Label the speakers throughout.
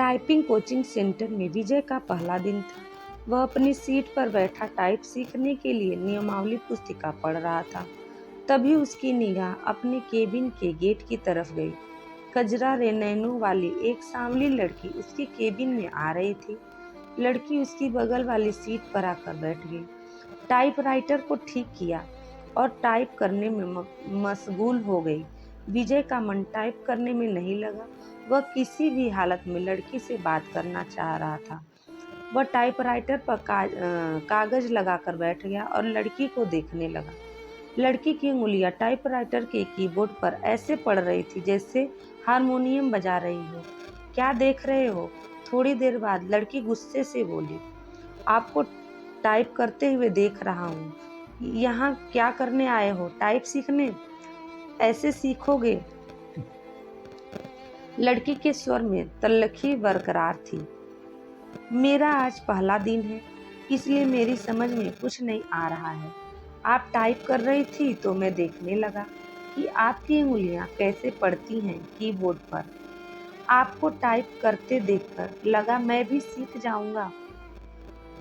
Speaker 1: Typing coaching centre में विजय का पहला दिन था। वह अपनी सीट पर बैठा टाइप सीखने के लिए नियमावली पुस्तिका पढ़ रहा था। तभी उसकी निगाह अपने केबिन के गेट की तरफ गई। कजरा रे नैनों वाली एक सांवली लड़की उसके केबिन में आ रही थी। लड़की उसकी बगल वाली सीट पर आकर बैठ गई, टाइपराइटर को ठीक किया और टाइप करने में मशगूल हो गई। विजय का मन टाइप करने में नहीं लगा। वह किसी भी हालत में लड़की से बात करना चाह रहा था। वह टाइपराइटर पर कागज लगाकर बैठ गया और लड़की को देखने लगा। लड़की की उंगलियां टाइपराइटर के कीबोर्ड पर ऐसे पड़ रही थी जैसे हारमोनियम बजा रही हो। क्या देख रहे हो? थोड़ी देर बाद लड़की गुस्से से बोली, आपको टाइप करते हुए देख रहा हूँ। यहाँ क्या करने आए हो? टाइप सीखने? ऐसे सीखोगे? लड़की के स्वर में तल्खी बरकरार थी। मेरा आज पहला दिन है, इसलिए मेरी समझ में कुछ नहीं आ रहा है। आप टाइप कर रही थी तो मैं देखने लगा कि आपकी उंगलियां कैसे पड़ती हैं कीबोर्ड पर। आपको टाइप करते देखकर लगा मैं भी सीख जाऊंगा।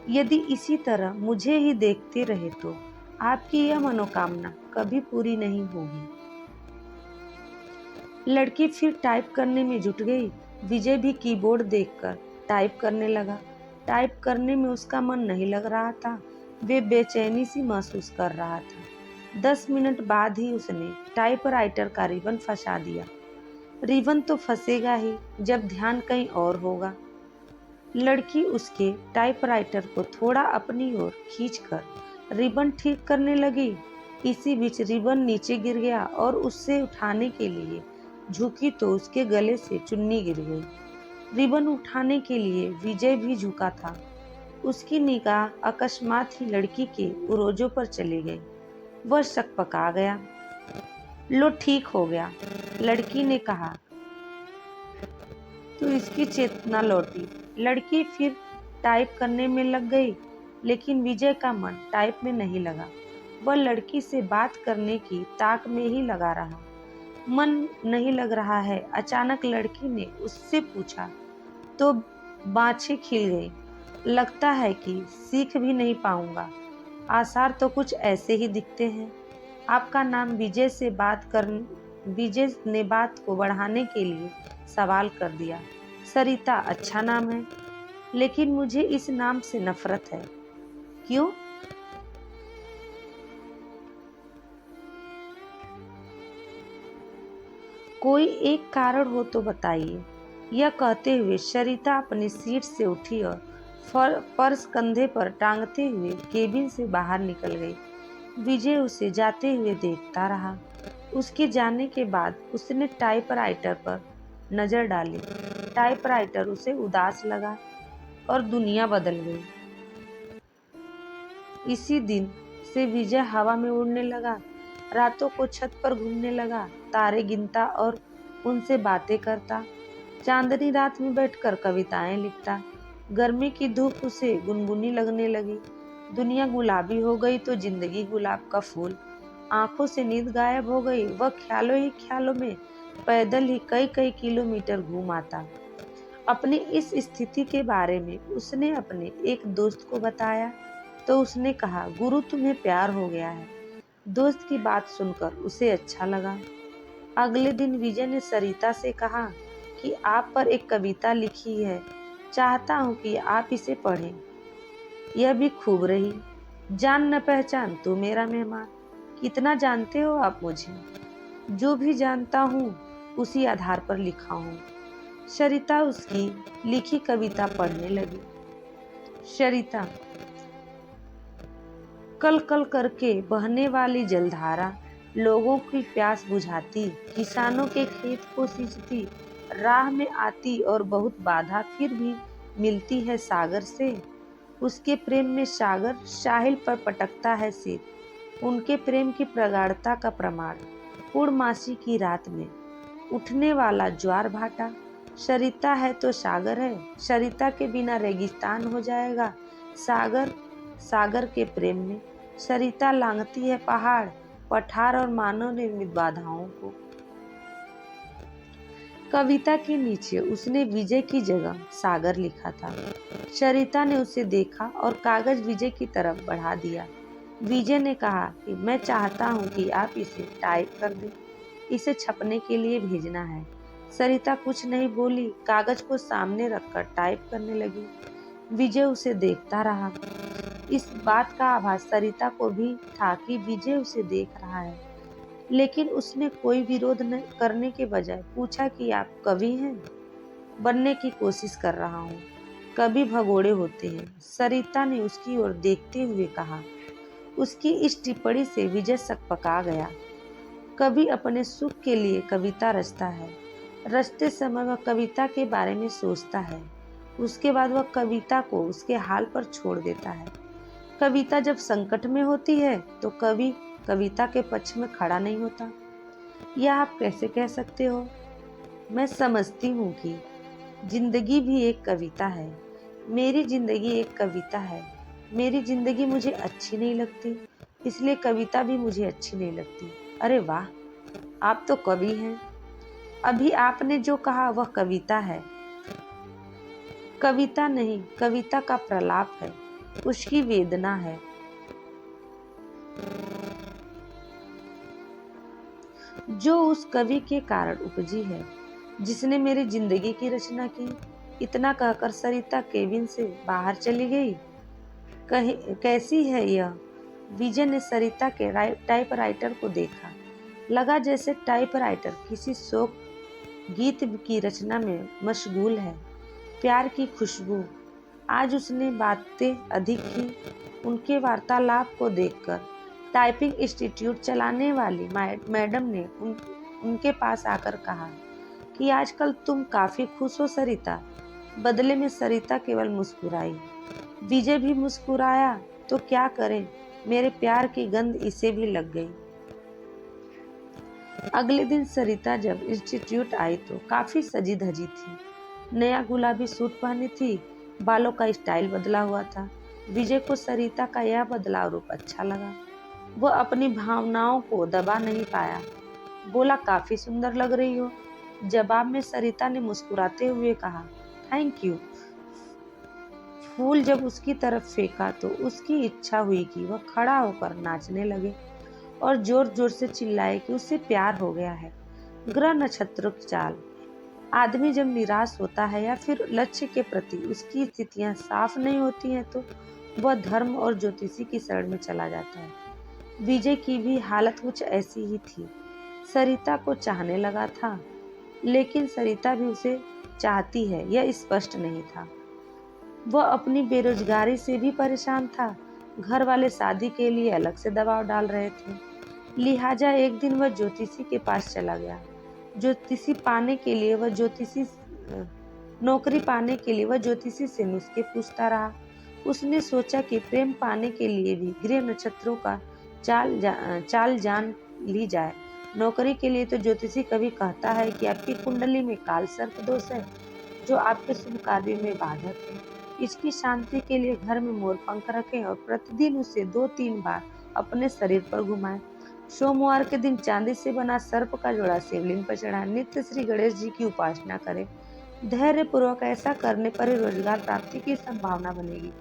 Speaker 1: यदि इसी तरह मुझे ही देखते रहे तो आपकी यह मनोकामना कभी पूरी नहीं होगी। लड़की फिर टाइप करने में जुट गई। विजय भी कीबोर्ड देखकर टाइप करने लगा। टाइप करने में उसका मन नहीं लग रहा था। वे बेचैनी सी महसूस कर रहा था। 10 मिनट बाद ही उसने टाइपराइटर का रिबन फंसा दिया। रिबन तो फंसेगा ही जब ध्यान कहीं और होगा। लड़की उसके टाइपराइटर को थोड़ा अपनी ओर खींचकर रिबन ठीक करने लगी। इसी बीच रिबन नीचे गिर गया और उससे उठाने के लिए झुकी तो उसके गले से चुन्नी गिर गई। रिबन उठाने के लिए विजय भी झुका था। उसकी निगाह अकस्मात ही लड़की के उरोजों पर चली गई। वह सकपका गया। लो, ठीक हो गया, लड़की ने कहा तो इसकी चेतना लौटी। लड़की फिर टाइप करने में लग गई, लेकिन विजय का मन टाइप में नहीं लगा। वह लड़की से बात करने की ताक में ही लगा रहा। मन नहीं लग रहा है? अचानक लड़की ने उससे पूछा तो बाछें खिल गई। लगता है कि सीख भी नहीं पाऊंगा। आसार तो कुछ ऐसे ही दिखते हैं। आपका नाम? विजय ने बात को बढ़ाने के लिए सवाल कर दिया। सरिता अच्छा नाम है, लेकिन मुझे इस नाम से नफरत है। क्यों? कोई एक कारण हो तो बताइए। यह कहते हुए सरिता अपनी सीट से उठी और पर्स कंधे पर टांगते हुए केबिन से बाहर निकल गई। विजय उसे जाते हुए देखता रहा। उसके जाने के बाद उसने टाइपराइटर पर नजर डाली। टाइपराइटर उसे उदास लगा और दुनिया बदल गई। इसी दिन से विजय हवा में उड़ने लगा। रातों को छत पर घूमने लगा, तारे गिनता और उनसे बातें करता। चांदनी रात में बैठकर कविताएं लिखता। गर्मी की धूप उसे गुनगुनी लगने लगी। दुनिया गुलाबी हो गई तो जिंदगी गुलाब का फूल। आंखों से नींद गायब हो गई। वह ख्यालों ही ख्यालों में पैदल ही कई कई किलोमीटर घूम आता। अपनी इस स्थिति के बारे में उसने अपने एक दोस्त को बताया तो उसने कहा, गुरु तुम्हें प्यार हो गया है। दोस्त की बात सुनकर उसे अच्छा लगा। अगले दिन विजय ने सरिता से कहा कि आप पर एक कविता लिखी है, चाहता हूँ कि आप इसे पढ़ें। यह भी खूब रही। जान न पहचान तू मेरा मेहमान। कितना जानते हो आप मुझे? जो भी जानता हूँ उसी आधार पर लिखा हूँ। सरिता उसकी लिखी कविता पढ़ने लगी। सरिता, कल कल करके बहने वाली जलधारा लोगों की प्यास बुझाती, किसानों के खेत को सींचती, राह में आती और बहुत बाधा फिर भी मिलती है सागर से। उसके प्रेम में सागर साहिल पर पटकता है सिर। उनके प्रेम की प्रगाढ़ता का प्रमाण पूर्णमासी की रात में उठने वाला ज्वार भाटा। सरिता है तो सागर है। सरिता के बिना रेगिस्तान हो जाएगा। सागर सागर के प्रेम में सरिता लांघती है पहाड़, पठार और मानव निर्मित बाधाओं को। कविता के नीचे उसने विजय की जगह सागर लिखा था। सरिता ने उसे देखा और कागज विजय की तरफ बढ़ा दिया। विजय ने कहा कि मैं चाहता हूँ कि आप इसे टाइप कर दें, इसे छपने के लिए भेजना है। सरिता कुछ नहीं बोली, कागज को सामने रखकर टाइप करने लगी। विजय उसे देखता रहा। इस बात का आभास सरिता को भी था कि विजय उसे देख रहा है, लेकिन उसने कोई विरोध न करने के बजाय पूछा कि आप कवि हैं? बनने की कोशिश कर रहा हूँ। कवि भगोड़े होते हैं, सरिता ने उसकी ओर देखते हुए कहा। उसकी इस टिप्पणी से विजय सकपका गया। कवि अपने सुख के लिए कविता रचता है। रचते समय वह कविता के बारे में सोचता है। उसके बाद वह कविता को उसके हाल पर छोड़ देता है। कविता जब संकट में होती है तो कवि कविता के पक्ष में खड़ा नहीं होता। यह आप कैसे कह सकते हो? मैं समझती हूँ कि जिंदगी भी एक कविता है। मेरी जिंदगी एक कविता है। मेरी जिंदगी मुझे अच्छी नहीं लगती, इसलिए कविता भी मुझे अच्छी नहीं लगती। अरे वाह, आप तो कवि हैं। अभी आपने जो कहा वह कविता है। कविता नहीं, कविता का प्रलाप है, उसकी वेदना है। जो उस कवि के कारण उपजी है, जिसने मेरी जिंदगी की रचना की। इतना कहकर सरिता केबिन से बाहर चली गई। कैसी है यह? विजय ने सरिता के टाइपराइटर को देखा। लगा जैसे टाइपराइटर किसी शोक गीत की रचना में मशगूल है। प्यार की खुशबू। आज उसने बातें अधिक की। उनके वार्तालाप को देखकर टाइपिंग इंस्टीट्यूट चलाने वाली मैडम ने उनके पास आकर कहा कि आजकल तुम काफी खुश हो सरिता। बदले में सरिता केवल मुस्कुराई। विजय भी मुस्कुराया। तो क्या करें, मेरे प्यार की गंध इसे भी लग गई। अगले दिन सरिता जब इंस्टीट्यूट आई तो काफी सजी धजी थी। नया गुलाबी सूट पहनी थी, बालों का स्टाइल बदला हुआ था। विजय को सरिता का यह बदलाव रूप अच्छा लगा। वह अपनी भावनाओं को दबा नहीं पाया। बोला, काफी सुंदर लग रही हो। जवाब में सरिता ने मुस्कुराते हुए कहा, थैंक यू। फूल जब उसकी तरफ फेंका तो उसकी इच्छा हुई कि वह खड़ा होकर नाचने लगे और जोर जोर से चिल्लाए कि उसे प्यार हो गया है। ग्रह नक्षत्र चाल। आदमी जब निराश होता है या फिर लक्ष्य के प्रति उसकी स्थितियां साफ नहीं होती हैं तो वह धर्म और ज्योतिषी की शरण में चला जाता है। विजय की भी हालत कुछ ऐसी ही थी। सरिता को चाहने लगा था, लेकिन सरिता भी उसे चाहती है यह स्पष्ट नहीं था। वह अपनी बेरोजगारी से भी परेशान था। घर वाले शादी के लिए अलग से दबाव डाल रहे थे। लिहाजा एक दिन वह ज्योतिषी के पास चला गया। ज्योतिषी पाने के लिए वह ज्योतिषी नौकरी पाने के लिए वह ज्योतिषी से नुस्खे पूछता रहा। उसने सोचा कि प्रेम पाने के लिए भी गृह नक्षत्रों का चाल जान ली जाए। नौकरी के लिए तो ज्योतिषी कभी कहता है कि आपकी कुंडली में काल सर्प दोष है, जो आपके शुभ कार्य में बाधक है। इसकी शांति के लिए घर में मोर पंख रखें और प्रतिदिन उसे 2-3 बार अपने शरीर पर घुमाएं। सोमवार के दिन चांदी से बना सर्प का जोड़ा शिवलिंग पर चढ़ाएं। नित्य श्री गणेश जी की उपासना करें। धैर्य पूर्वक ऐसा करने पर ही रोजगार प्राप्ति की संभावना बनेगी।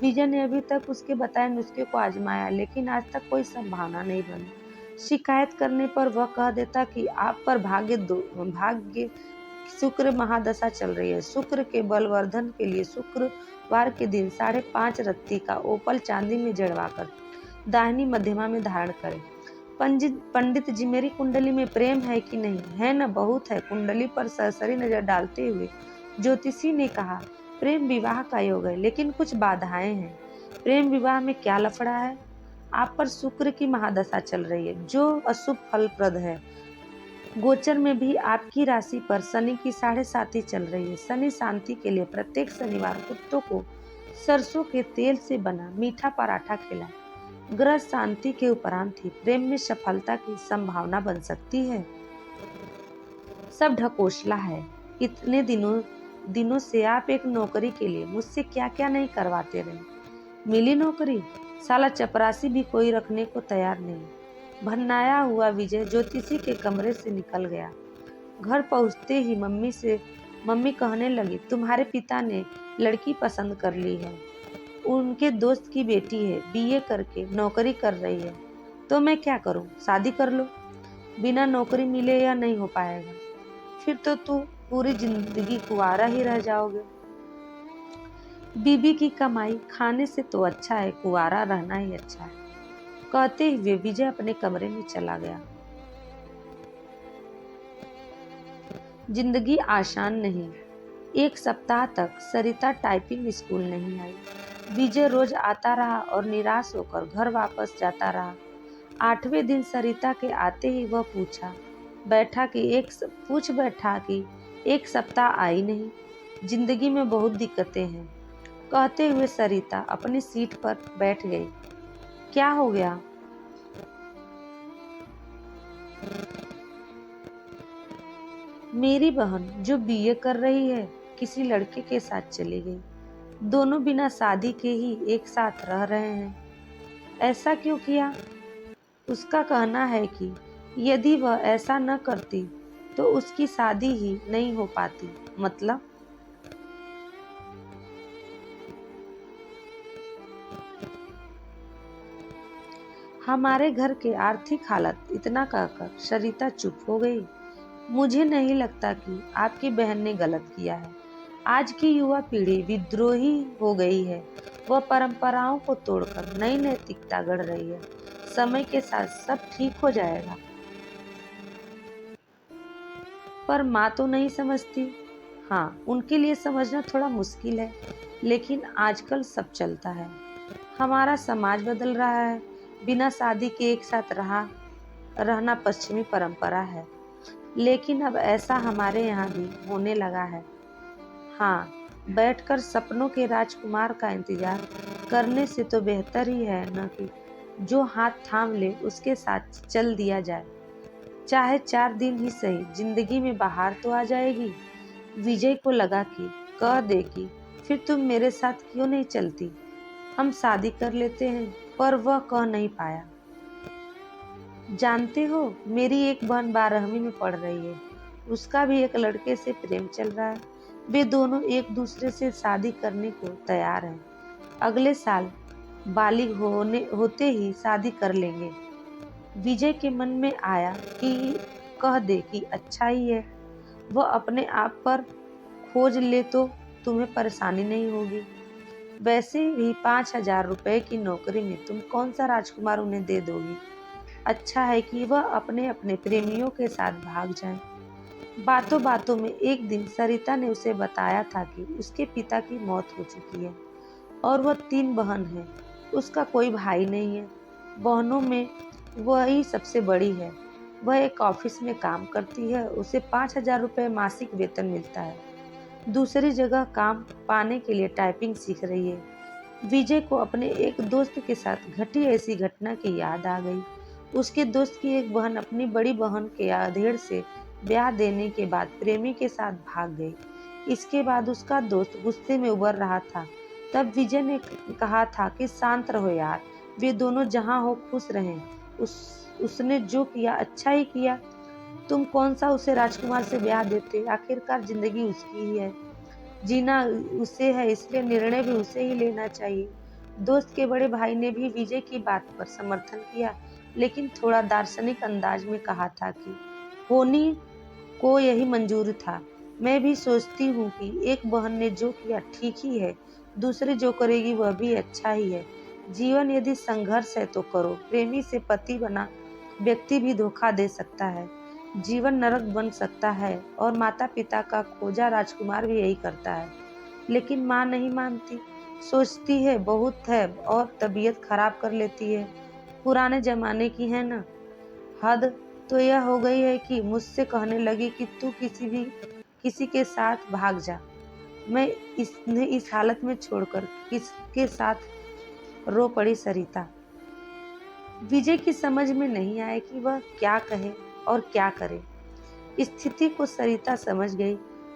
Speaker 1: विजय ने अभी तक उसके बताए नुस्खे को आजमाया, लेकिन आज तक कोई संभावना नहीं बनी। शिकायत करने पर वह कह देता कि आप पर भाग्य शुक्र महादशा चल रही है। शुक्र के बलवर्धन के लिए शुक्रवार के दिन 5.5 रत्ती का ओपल चांदी में जड़वाकर दाहिनी मध्यमा में धारण करें। पंडित जी, मेरी कुंडली में प्रेम है कि नहीं? है न, बहुत है। कुंडली पर सरसरी नजर डालते हुए ज्योतिषी ने कहा, प्रेम विवाह का योग है, लेकिन कुछ बाधाएं हैं। प्रेम विवाह में क्या लफड़ा है? आप पर शुक्र की महादशा चल रही है, जो अशुभ फलप्रद है। गोचर में भी आपकी राशि पर शनि की 7.5 चल रही है। शनि शांति के लिए प्रत्येक शनिवार कुत्तों को सरसों के तेल से बना मीठा पराठा खिलाएं। ग्रह शांति के उपरांत ही प्रेम में सफलता की संभावना बन सकती है। सब ढकोसला है। इतने दिनों से आप एक नौकरी के लिए मुझसे क्या क्या नहीं करवाते रहे। मिली नौकरी? साला चपरासी भी कोई रखने को तैयार नहीं। भन्नाया हुआ विजय ज्योतिषी के कमरे से निकल गया। घर पहुंचते ही मम्मी कहने लगी, तुम्हारे पिता ने लड़की पसंद कर ली है, उनके दोस्त की बेटी है, बीए करके नौकरी कर रही है। तो मैं क्या करूं? शादी कर लो। बिना नौकरी मिले यह नहीं हो पाएगा, फिर तो तू पूरी जिंदगी कुंवारा ही रह जाओगे। बीबी की कमाई खाने से तो अच्छा है कुंवारा रहना ही अच्छा है। कहते हुए विजय अपने कमरे में चला गया। जिंदगी आसान नहीं। एक सप्ताह तक सरिता टाइपिंग स्कूल नहीं आई। विजय रोज आता रहा और निराश होकर घर वापस जाता रहा। 8वें दिन सरिता के आते ही वह पूछ बैठा कि एक सप्ताह आई नहीं। जिंदगी में बहुत दिक्कतें हैं। कहते हुए सरिता अपनी सीट पर बैठ गई। क्या हो गया? मेरी बहन जो बीए कर रही है किसी लड़के के साथ चली गई। दोनों बिना शादी के ही एक साथ रह रहे हैं। ऐसा क्यों किया? उसका कहना है कि यदि वह ऐसा न करती तो उसकी शादी ही नहीं हो पाती। मतलब? हमारे घर के आर्थिक हालत इतना कहकर सरिता चुप हो गई। मुझे नहीं लगता कि आपकी बहन ने गलत किया है। आज की युवा पीढ़ी विद्रोही हो गई है। वह परंपराओं को तोड़कर नई नैतिकता गढ़ रही है। समय के साथ सब ठीक हो जाएगा। पर माँ तो नहीं समझती। हाँ, उनके लिए समझना थोड़ा मुश्किल है, लेकिन आजकल सब चलता है। हमारा समाज बदल रहा है। बिना शादी के एक साथ रहना पश्चिमी परंपरा है, लेकिन अब ऐसा हमारे यहाँ भी होने लगा है। हाँ, बैठकर सपनों के राजकुमार का इंतजार करने से तो बेहतर ही है न कि जो हाथ थाम ले उसके साथ चल दिया जाए। चाहे 4 दिन ही सही, जिंदगी में बाहर तो आ जाएगी। विजय को लगा कि कह दे कि फिर तुम मेरे साथ क्यों नहीं चलती, हम शादी कर लेते हैं, पर वह कह नहीं पाया। जानते हो, मेरी एक बहन 12वीं में पढ़ रही है। उसका भी एक लड़के से प्रेम चल रहा है। वे दोनों एक दूसरे से शादी करने को तैयार हैं। अगले साल बालिग होते ही शादी कर लेंगे। विजय के मन में आया कि कह दे कि अच्छा ही है, वह अपने आप पर खोज ले तो तुम्हें परेशानी नहीं होगी। वैसे भी 5,000 रुपए की नौकरी में तुम कौन सा राजकुमार उन्हें दे दोगी। अच्छा है कि वह अपने अपने प्रेमियों के साथ भाग जाएं। बातों बातों में एक दिन सरिता ने उसे बताया था कि उसके पिता की मौत हो चुकी है और वह 3 बहन है। उसका कोई भाई नहीं है। बहनों में वही सबसे बड़ी है। वह एक ऑफिस में काम करती है। उसे 5,000 रुपये मासिक वेतन मिलता है। दूसरी जगह काम पाने के लिए टाइपिंग सीख रही है। विजय को अपने एक दोस्त के साथ घटी ऐसी घटना की याद आ गई। उसके दोस्त की एक बहन अपनी बड़ी बहन के आधेड़ से ब्याह देने के बाद प्रेमी के साथ भाग गई। इसके बाद उसका दोस्त गुस्से में उबर रहा था। तब विजय ने कहा था कि शांत रहो यार, वे दोनों जहाँ हो खुश रहें। उसने जो किया अच्छा ही किया। तुम कौन सा उसे राजकुमार से ब्याह देते? आखिरकार जिंदगी उसकी ही है, जीना उसे है, इसलिए निर्णय भी उसे ही लेना चाहिए। दोस्त के बड़े भाई ने भी विजय की बात पर समर्थन किया, लेकिन थोड़ा दार्शनिक अंदाज में कहा था कि होनी को यही मंजूर था। मैं भी सोचती हूँ कि एक बहन ने जो किया ठीक ही है, दूसरी जो करेगी वह भी अच्छा ही है। जीवन यदि संघर्ष है तो करो। प्रेमी से पति बना व्यक्ति भी धोखा दे सकता है, जीवन नरक बन सकता है, और माता पिता का खोजा राजकुमार भी यही करता है। लेकिन माँ नहीं मानती, सोचती है बहुत है और तबीयत खराब कर लेती है। पुराने जमाने की है ना। हद तो यह हो गई है कि मुझसे कहने लगी कि तू किसी के साथ भाग जा। मैं इस हालत में छोड़कर किसके साथ रो पड़ी सरिता। विजय की समझ में नहीं आया कि वह क्या कहे और क्या करे। स्थिति को सरिता समझ गई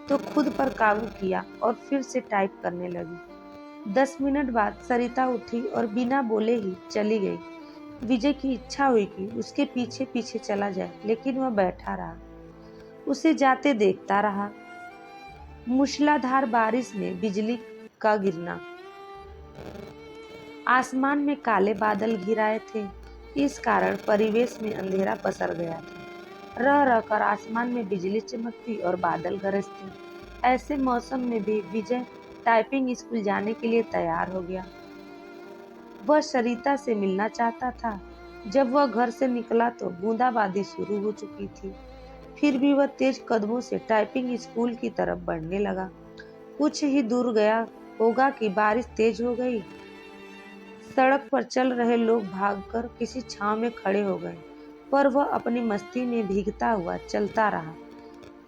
Speaker 1: तो खुद पर काबू किया और फिर से टाइप करने लगी। 10 मिनट बाद सरिता उठी और बिना बोले ही चली गई। विजय की इच्छा हुई कि उसके पीछे पीछे चला जाए, लेकिन वह बैठा रहा। उसे जाते देखता रहा। मूसलाधार बारिश में बिजली का गिरना, आसमान में काले बादल घिराए थे। इस कारण परिवेश में अंधेरा पसर गया था। रह रहकर आसमान में बिजली चमकती और बादल गरजते। ऐसे मौसम में भी विजय टाइपिंग स्कूल जाने के लिए तैयार हो गया। वह सरिता से मिलना चाहता था। जब वह घर से निकला तो बूंदाबांदी शुरू हो चुकी थी। फिर भी वह तेज कदमों से टाइपिंग स्कूल की तरफ बढ़ने लगा। कुछ ही दूर गया होगा कि बारिश तेज हो गई। सड़क पर चल रहे लोग भागकर किसी छांव में खड़े हो गए, पर वह अपनी मस्ती में भीगता हुआ चलता रहा।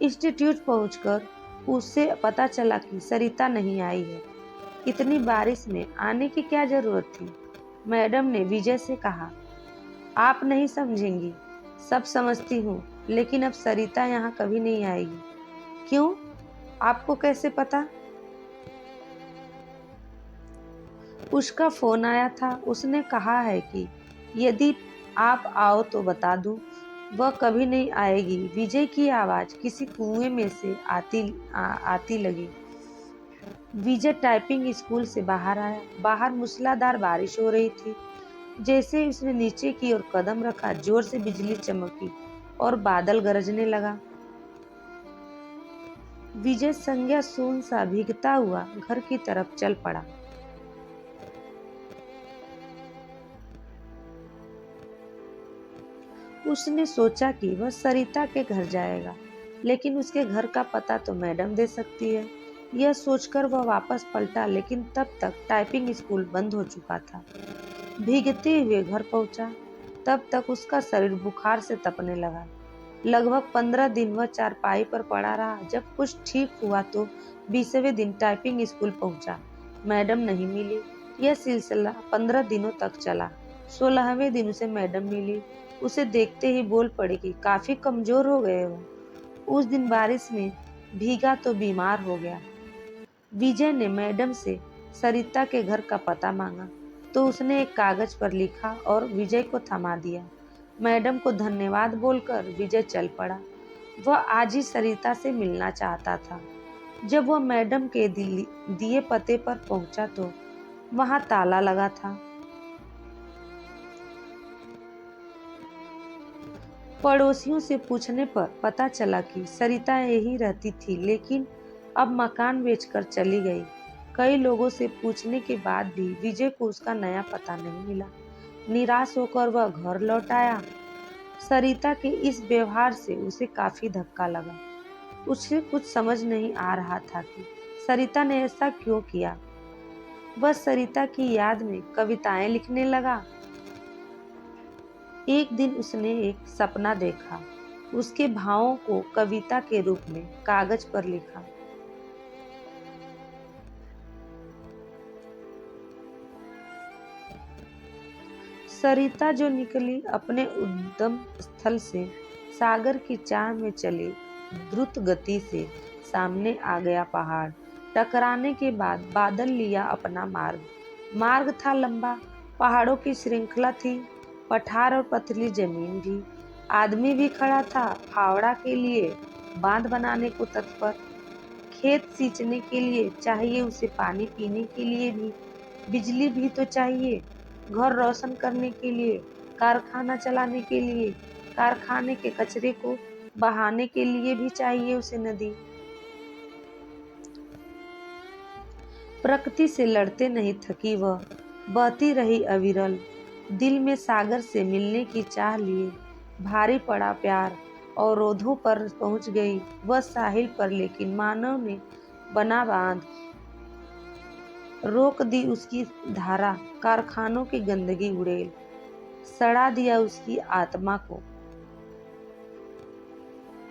Speaker 1: इंस्टीट्यूट पहुंचकर उससे पता चला कि सरिता नहीं आई है। इतनी बारिश में आने की क्या जरूरत थी? मैडम ने विजय से कहा, आप नहीं समझेंगी, सब समझती हूँ, लेकिन अब सरिता यहाँ कभी नहीं आएगी। क्यों? आपको कैसे पता? उसका फोन आया था। उसने कहा है कि यदि आप आओ तो बता दूं। वह कभी नहीं आएगी। विजय की आवाज किसी कुएं में से आती लगी। विजय टाइपिंग स्कूल से बाहर आया। बाहर मूसलाधार बारिश हो रही थी। जैसे ही उसने नीचे की ओर कदम रखा, जोर से बिजली चमकी और बादल गरजने लगा। विजय संज्ञा शून्य सा भीगता हुआ घर की तरफ चल पड़ा। उसने सोचा कि वह सरिता के घर जाएगा, लेकिन उसके घर का पता तो मैडम दे सकती है। यह सोचकर वह वापस पलटा, लेकिन तब तक टाइपिंग स्कूल बंद हो चुका था। भीगते हुए घर पहुंचा, तब तक उसका शरीर बुखार से तपने लगा। लगभग 15 दिन वह चारपाई पर पड़ा रहा। जब कुछ ठीक हुआ तो 20वें दिन टाइपिंग स्कूल पहुंचा। मैडम नहीं मिली। यह सिलसिला 15 दिनों तक चला। 16वें दिन उसे मैडम मिली। उसे देखते ही बोल पड़ी कि काफी कमजोर हो गए हो। उस दिन बारिश में भीगा तो बीमार हो गया। विजय ने मैडम से सरिता के घर का पता मांगा तो उसने एक कागज पर लिखा और विजय को थमा दिया। मैडम को धन्यवाद बोलकर विजय चल पड़ा। वह आज ही सरिता से मिलना चाहता था। जब वह मैडम के दिए पते पर पहुंचा तो वहां ताला लगा था। पड़ोसियों से पूछने पर पता चला कि सरिता यही रहती थी, लेकिन अब मकान बेचकर चली गई। कई लोगों से पूछने के बाद भी विजय को उसका नया पता नहीं मिला। निराश होकर वह घर लौट आया। सरिता के इस व्यवहार से उसे काफी धक्का लगा। उसे कुछ समझ नहीं आ रहा था कि सरिता ने ऐसा क्यों किया। वह सरिता की याद में कविताएं लिखने लगा। एक दिन उसने एक सपना देखा। उसके भावों को कविता के रूप में कागज पर लिखा। सरिता जो निकली अपने उद्गम स्थल से, सागर की चाह में चली द्रुत गति से। सामने आ गया पहाड़। टकराने के बाद बादल लिया अपना मार्ग। मार्ग था लंबा, पहाड़ों की श्रृंखला थी, पठार और पथली जमीन भी। आदमी भी खड़ा था, फावड़ा के लिए, बांध बनाने को तत्पर। खेत सींचने के लिए चाहिए उसे पानी, पीने के लिए भी बिजली भी तो चाहिए, घर रोशन करने के लिए, कारखाना चलाने के लिए, कारखाने के कचरे को बहाने के लिए भी चाहिए उसे नदी। प्रकृति से लड़ते नहीं थकी वह, बहती रही अविरल। दिल में सागर से मिलने की चाह लिए भारी पड़ा प्यार। अवरोधों पर पहुंच गई वह साहिल पर, लेकिन मानव ने बना बांध रोक दी उसकी धारा। कारखानों की गंदगी उड़ेल सड़ा दिया उसकी आत्मा को।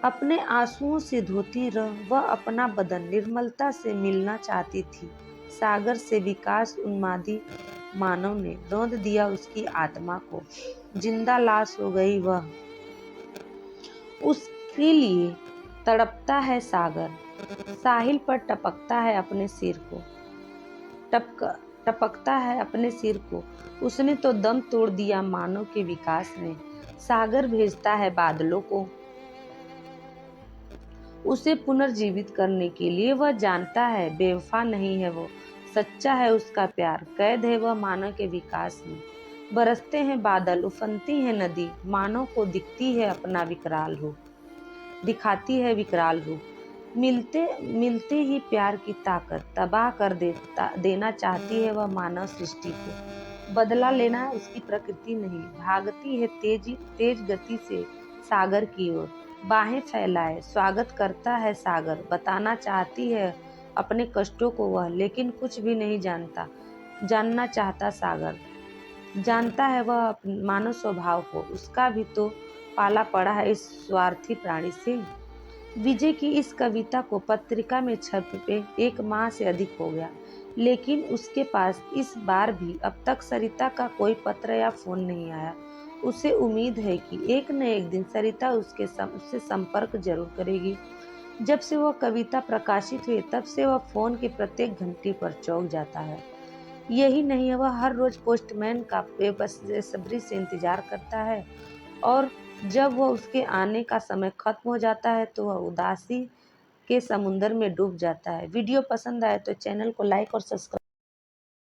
Speaker 1: अपने आंसुओं से धोती रह वह अपना बदन, निर्मलता से मिलना चाहती थी। सागर से विकास उन्मादी मानव ने रौंद दिया उसकी आत्मा को। जिंदा लाश हो गई वह। उसके लिए तड़पता है सागर, साहिल पर टपकता है अपने सिर को, टपकता है अपने सिर को। उसने तो दम तोड़ दिया मानव के विकास में। सागर भेजता है बादलों को। उसे पुनर्जीवित करने के लिए। वह जानता है बेवफा नहीं है वो, सच्चा है उसका प्यार, कैद है वह मानव के विकास में। बरसते हैं बादल, उफनती है नदी, मानव को दिखती है अपना विकराल रूप, दिखाती है विकराल रूप। मिलते मिलते ही प्यार की ताकत तबाह कर देना चाहती है वह मानव सृष्टि को। बदला लेना उसकी प्रकृति नहीं, भागती है तेज तेज गति से सागर की ओर, बाहें फैलाए स्वागत करता है सागर। बताना चाहती है अपने कष्टों को वह, लेकिन कुछ भी नहीं जानना चाहता सागर। जानता है वह मानव स्वभाव को, उसका भी तो पाला पड़ा है इस स्वार्थी प्राणी से। विजय की इस कविता को पत्रिका में छपे 1 माह से अधिक हो गया, लेकिन उसके पास इस बार भी अब तक सरिता का कोई पत्र या फोन नहीं आया। उसे उम्मीद है कि एक न एक दिन सरिता उससे संपर्क जरूर करेगी। जब से वह कविता प्रकाशित हुई तब से वह फोन की प्रत्येक घंटी पर चौंक जाता है। यही नहीं, वह हर रोज पोस्टमैन का बेसब्री से इंतजार करता है, और जब वह उसके आने का समय खत्म हो जाता है तो वह उदासी के समुंदर में डूब जाता है। वीडियो पसंद आए तो चैनल को लाइक और सब्सक्राइब